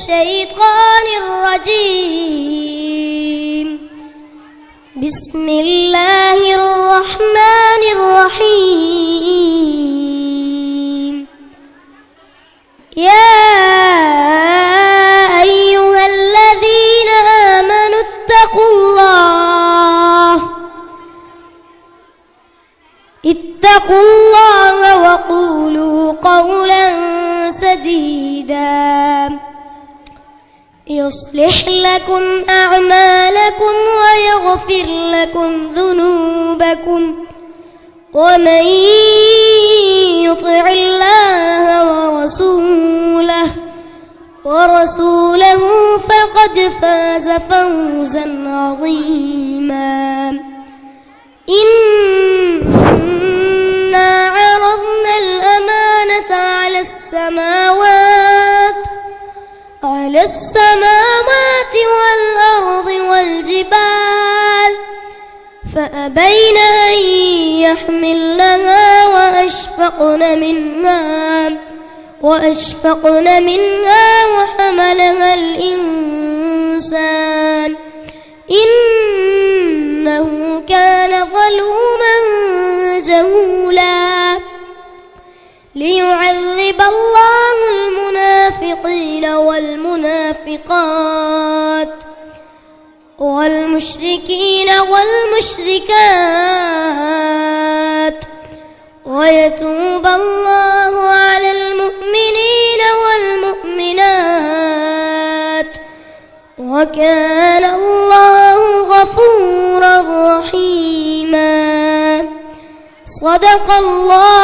الشيطان الرجيم. بسم الله الرحمن الرحيم. يا أيها الذين آمنوا اتقوا الله وقولوا قولا سديدا يصلح لكم أعمالكم ويغفر لكم ذنوبكم، ومن يطع الله ورسوله فقد فاز فوزا عظيما. إنا عرضنا الأمانة على السماوات والأرض والجبال، فأبين أن يحملنها وأشفقن منها وحملها الإنسان إنه كان ظلوما جهولا. ليعذب الله المنافقين والمنافقات والمشركين والمشركات، ويتوب الله على المؤمنين والمؤمنات، وكان الله غفورا رحيما. صدق الله